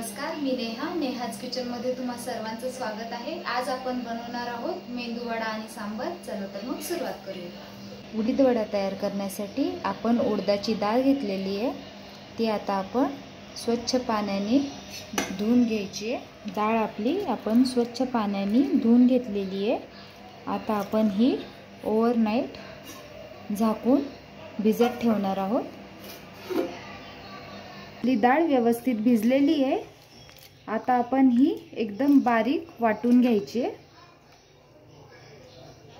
नमस्कार, मी नेहाज किचनमध्ये तुम्हा सर्वांचं स्वागत आहे। आज आपण बनवणार आहोत मेंदू वडा आणि सांबर। चला तर मग सुरुवात करूया। उडीद वडा तयार करण्यासाठी आपण उडदाची डाळ घेतलेली आहे। ती आता आपण स्वच्छ पाण्याने धुवून घ्यायची आहे। डाळ आपली आपण स्वच्छ पाण्याने धुवून घेतलेली आहे। आता आपण ही ओव्हरनाईट झाकून भिजत ठेवणार आहोत। आपली डाळ व्यवस्थित भिजलेली आहे। आता आपण ही एकदम बारीक वाटून घ्यायची आहे।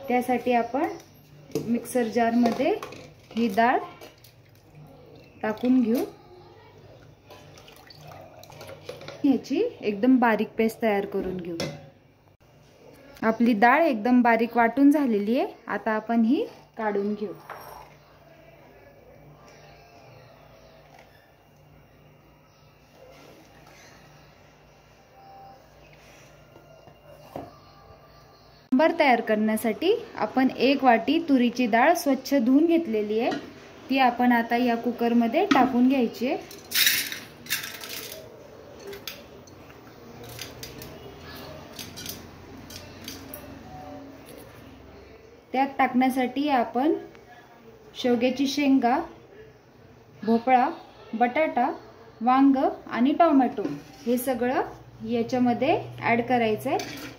त्यासाठी आपण मिक्सर जार मध्ये ही डाळ टाकून घेऊ। याची एकदम बारीक पेस्ट तयार करून घेऊ। आपली डाळ एकदम बारीक वाटून झालेली आहे। आता आपण ही काढून घेऊ। सांबार तयार करण्यासाठी आपण 1 वाटी तुरीची डाळ स्वच्छ धुवून घेतलेली आहे। ती आपण आता या कुकर मध्ये टाकून घ्यायची आहे। त्यात टाकण्यासाठी आपण शेवग्याची शेंगा, भोपळा, बटाटा, वांग आणि टोमॅटो हे सगळं याच्यामध्ये ऍड करायचं आहे।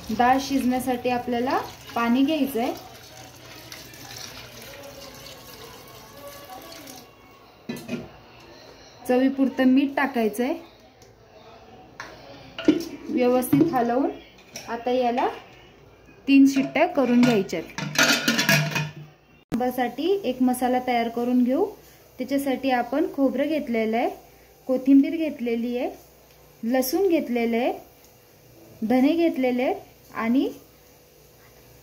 डाळ शिजण्यासाठी आपल्याला पाणी घ्यायचं आहे। चवीपुरतं मीठ टाकायचं आहे। व्यवस्थित हलवून आता याला 3 शिट्ट्या करून घ्यायच्या आहेत। सांबारसाठी एक मसाला तयार करून घेऊ। त्याच्यासाठी आपण खोबरं घेतलेलं आहे, कोथिंबीर घेतलेली आहे, लसूण घेतलेले आहे, धने घेतलेले आहेत आणि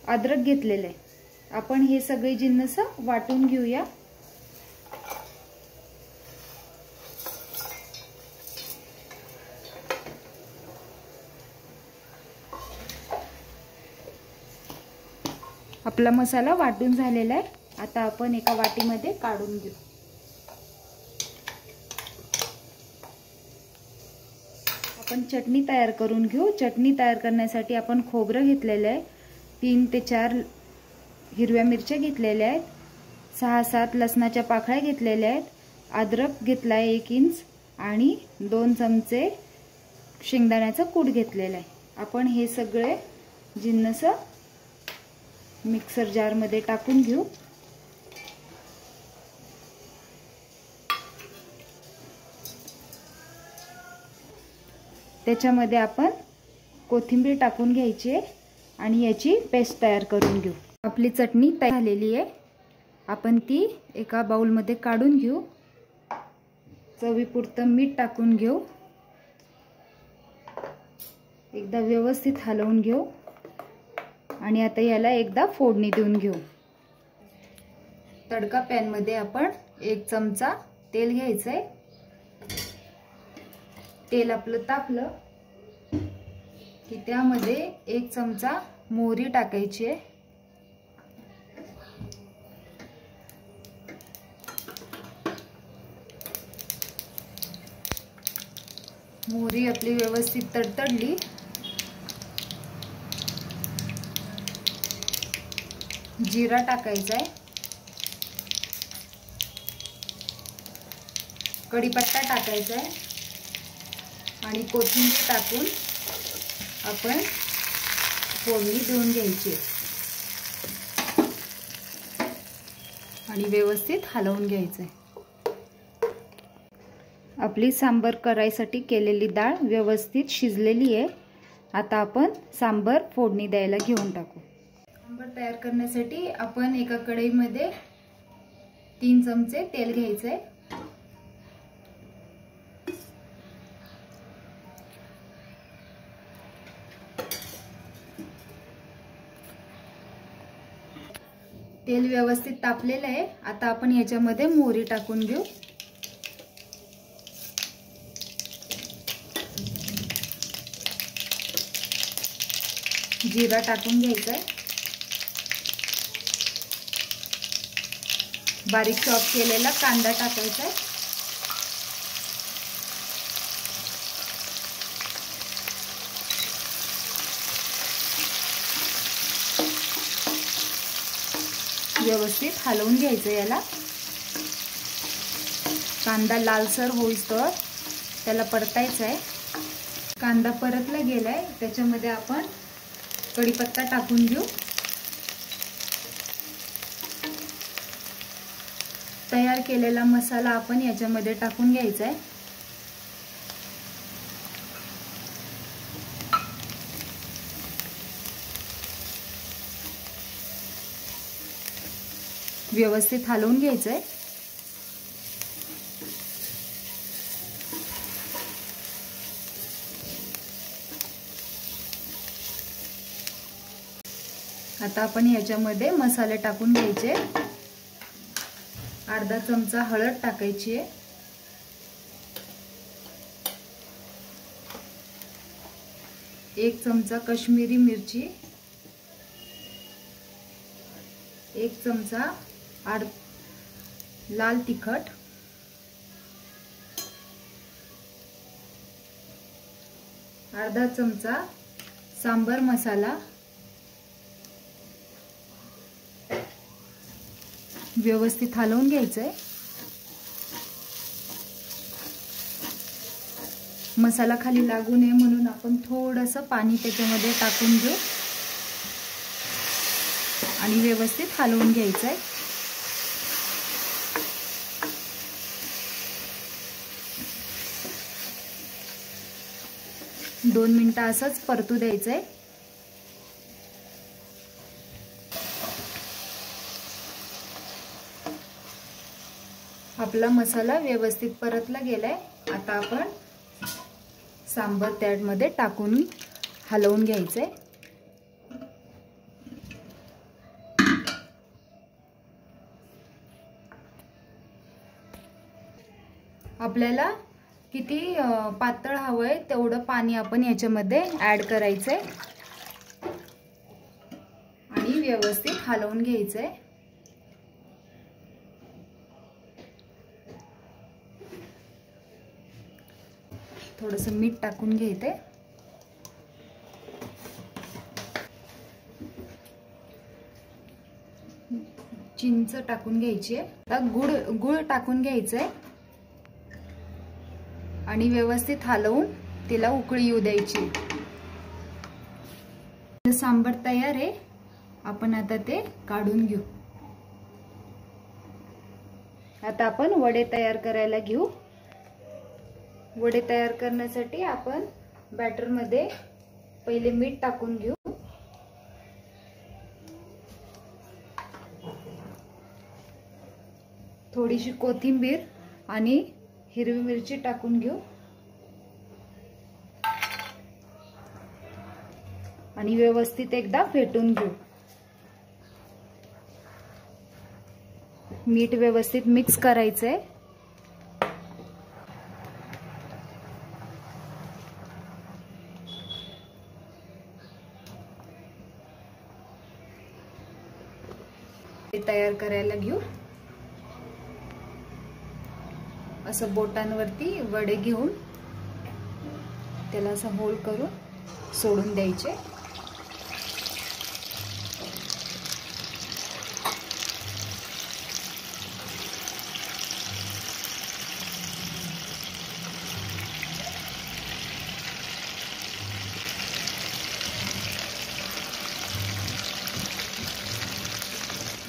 अद्रक घेतलेले आहे। आपण हे सगळे जिन्नस वाटून घेऊया। आपला मसाला वाटून झालेला आहे। आता आपण एका वाटीमध्ये काढून घेऊ। आपण चटणी तयार करून घेऊ। चटणी तयार करण्यासाठी आपण खोबरं घेतलेलं आहे, 3 ते 4 हिरव्या मिरच्या घेतलेल्या आहेत, 6-7 लसणाच्या पाकळ्या घेतलेल्या आहेत, अद्रक घेतला आहे 1 इंच आणि 2 चमचे शेंगदाण्याचा कूट घेतलेला आहे। आपण हे सगळे जिन्नस मिक्सर जार मध्ये टाकून घेऊ। त्याच्यामध्ये आपण कोथिंबीर टाकून घ्यायची आहे आणि याची पेस्ट तयार करून घेऊ। आपली चटणी तयार झालेली आहे। आपण ती एका बाउल मध्ये काढून घेऊ। चवीपुरतं मीठ टाकून घेऊ। एकदा व्यवस्थित हलवून घेऊ आणि आता याला एकदा फोडणी देऊन घेऊ। तडका पॅन मध्ये आपण 1 चमचा तेल घ्यायचंय। तेल आपलं तापलं की त्यामध्ये 1 चमचा मोहरी टाकायची आहे। मोहरी आपली व्यवस्थित तडतडली जिरा टाकायचा आहे, कढीपत्ता टाकायचा आहे आणि कोथिंबीर टाकून आपण फोडणी देऊन घ्यायची आणि व्यवस्थित हलवून घ्यायचं आहे। आपली सांबर करायसाठी केलेली डाळ व्यवस्थित शिजलेली आहे। आता आपण सांबर फोडणी द्यायला घेऊन टाकू। सांबर तयार करण्यासाठी आपण एका कढईमध्ये 3 चमचे तेल घ्यायचे आहे। तेल व्यवस्थित तापलेलं आहे। आता आपण याच्यामध्ये मोहरी टाकून घेऊ। जिरा टाकून घ्यायचा आहे। बारीक चॉप केलेला कांदा टाकायचा आहे. व्यवस्थित हलवून घ्यायचं याला. कांदा लालसर होईस्तोवर त्याला परतायचा आहे. कांदा परतला गेलाय, त्याच्यामध्ये आपण कढीपत्ता टाकून घेऊ. तयार केलेला मसाला आपण याच्यामध्ये टाकून घ्यायचा आहे. व्यवस्थित हलवून घ्यायचं आहे. आता आपण याच्यामध्ये मसाले टाकून घ्यायचे. अर्धा चमचा हळद टाकायची आहे. 1 चमचा काश्मीरी मिरची, 1 चमचा लाल तिखट, अर्धा चमचा सांबर मसाला. व्यवस्थित हलवून घ्यायचंय. मसाला खाली लागू नये म्हणून आपण थोडंसं पाणी त्याच्यामध्ये टाकून घेऊ आणि व्यवस्थित हलवून घ्यायचंय. दोन मिनिटं असंच परतू द्यायचंय. आपला मसाला व्यवस्थित परतला गेलाय. आता आपण सांबर त्यामध्ये टाकून हलवून घ्यायचंय. आपल्याला किती पातळ हवंय तेवढं पाणी आपण याच्यामध्ये ऍड करायचंय आणि व्यवस्थित हलवून घ्यायचंय. थोडंसं मीठ टाकून घ्यायचे. चिंच टाकून घ्यायची आहे. आता गुळ टाकून घ्यायचंय आणि व्यवस्थित हलवून तिला उकळी येऊ द्यायची. सांबर तयार आहे. आपण आता ते काढून घेऊ. आता आपण वडे तयार करायला घेऊ. वडे तयार करण्यासाठी आपण बॅटर मध्ये पहिले मीठ टाकून घेऊ. थोडीशी कोथिंबीर आणि हिरवी मिरची टाकून घेऊ आणि व्यवस्थित एकदा फेटून घेऊ. मीठ व्यवस्थित मिक्स करायचंय. तयार करायला घेऊ. असं बोटांवरती वडे घेऊन त्याला असं होल करून सोडून द्यायचे.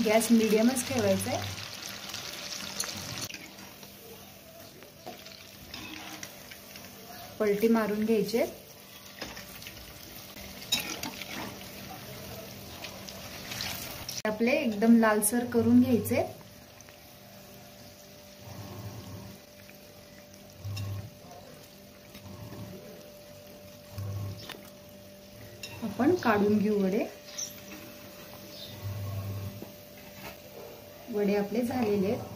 गॅस मीडियमच ठेवायचा आहे. पलटी मारून घ्यायचे. आपले एकदम लालसर करून घ्यायचे. आपण काढून घेऊ वडे. वडे आपले झालेले आहेत.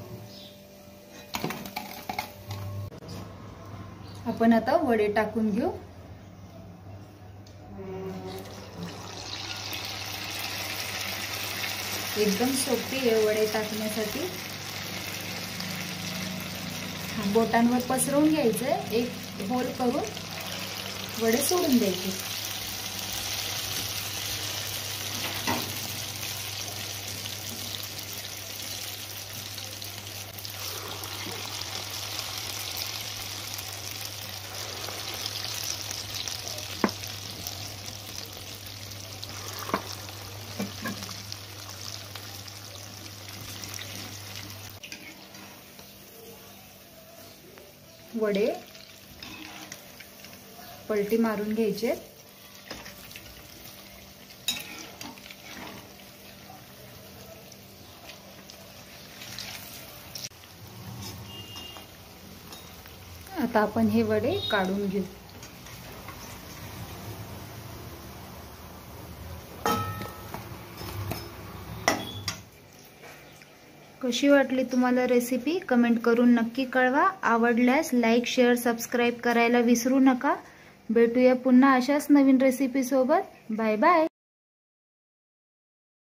आपण आता वडे टाकून घेऊ. एकदम सोपी आहे वडे टाकण्यासाठी. बोटांवर पसरवून घ्यायचं, एक होल करून वडे सोडून द्यायचे. वडे पलटी मारून घ्यायचे. आता आपण हे वडे काढून घेऊ. कशी वाटली तुम्हाला रेसिपी कमेंट करून नक्की कळवा. आवडल्यास लाईक, शेअर, सबस्क्राईब करायला विसरू नका. भेटूया पुन्हा अशाच नवीन रेसिपी सोबत. Bye bye.